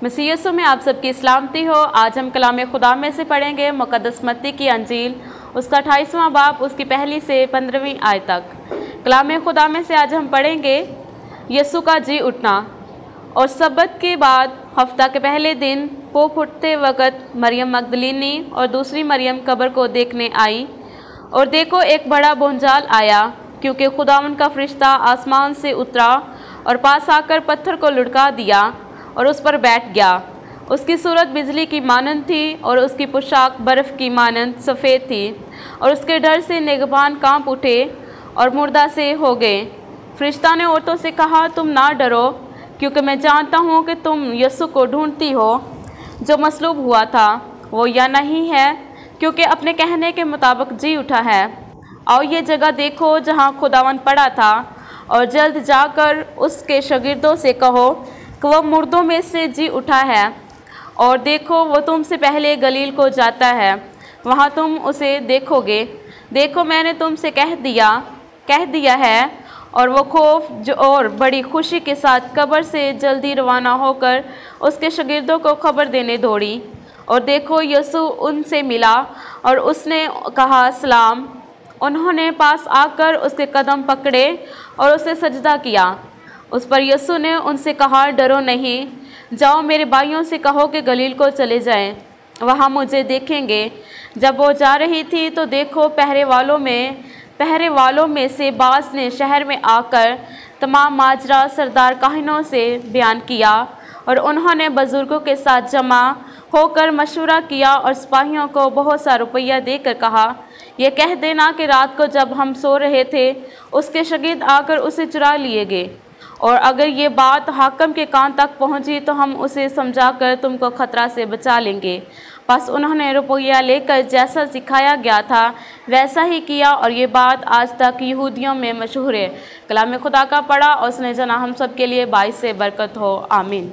मसीह यीशु में आप सबकी सलामती हो। आज हम कलाम खुदा में से पढ़ेंगे मुक़द्दस मत्ती की अंजील, उसका 28वां बाब, उसकी पहली से 15वीं आयत तक। कलाम खुदा में से आज हम पढ़ेंगे यीशु का जी उठना। और सब्बत के बाद हफ्ता के पहले दिन पोप उठते वक़्त मरियम मगदलीनी और दूसरी मरियम कब्र को देखने आई। और देखो, एक बड़ा भूचाल आया, क्योंकि खुदावन का फरिश्ता आसमान से उतरा और पास आकर पत्थर को लुढ़का दिया और उस पर बैठ गया। उसकी सूरत बिजली की मानंद थी और उसकी पोशाक बर्फ़ की मानंद सफ़ेद थी। और उसके डर से निगहबान कांप उठे और मुर्दा से हो गए। फरिश्ता ने औरतों से कहा, तुम ना डरो, क्योंकि मैं जानता हूँ कि तुम यीशु को ढूंढती हो, जो मसलूब हुआ था। वो या नहीं है, क्योंकि अपने कहने के मुताबिक जी उठा है। आओ ये जगह देखो जहाँ खुदावन पड़ा था, और जल्द जाकर उसके शागिर्दों से कहो कि वह मुर्दों में से जी उठा है। और देखो, वो तुमसे पहले गलील को जाता है, वहाँ तुम उसे देखोगे। देखो, मैंने तुमसे कह दिया है। और वो खौफ और बड़ी खुशी के साथ कब्र से जल्दी रवाना होकर उसके शागिर्दों को खबर देने दौड़ी। और देखो, यीशु उनसे मिला और उसने कहा, सलाम। उन्होंने पास आकर उसके कदम पकड़े और उसे सजदा किया। उस पर यीशु ने उनसे कहा, डरो नहीं, जाओ मेरे भाइयों से कहो कि गलील को चले जाएं, वहाँ मुझे देखेंगे। जब वो जा रही थी तो देखो, पहरे वालों में से बास ने शहर में आकर तमाम माजरा सरदार काहिनों से बयान किया। और उन्होंने बुजुर्गों के साथ जमा होकर मशवरा किया और सिपाहियों को बहुत सा रुपया देकर कहा, यह कह देना कि रात को जब हम सो रहे थे, उसके शागिर्द आकर उसे चुरा लिए गए। और अगर ये बात हाकिम के कान तक पहुंची तो हम उसे समझाकर तुमको खतरा से बचा लेंगे। बस उन्होंने रुपया लेकर जैसा सिखाया गया था वैसा ही किया। और ये बात आज तक यहूदियों में मशहूर है। कलाम खुदा का पढ़ा और उसने जना हम सब के लिए बाइस से बरकत हो। आमीन।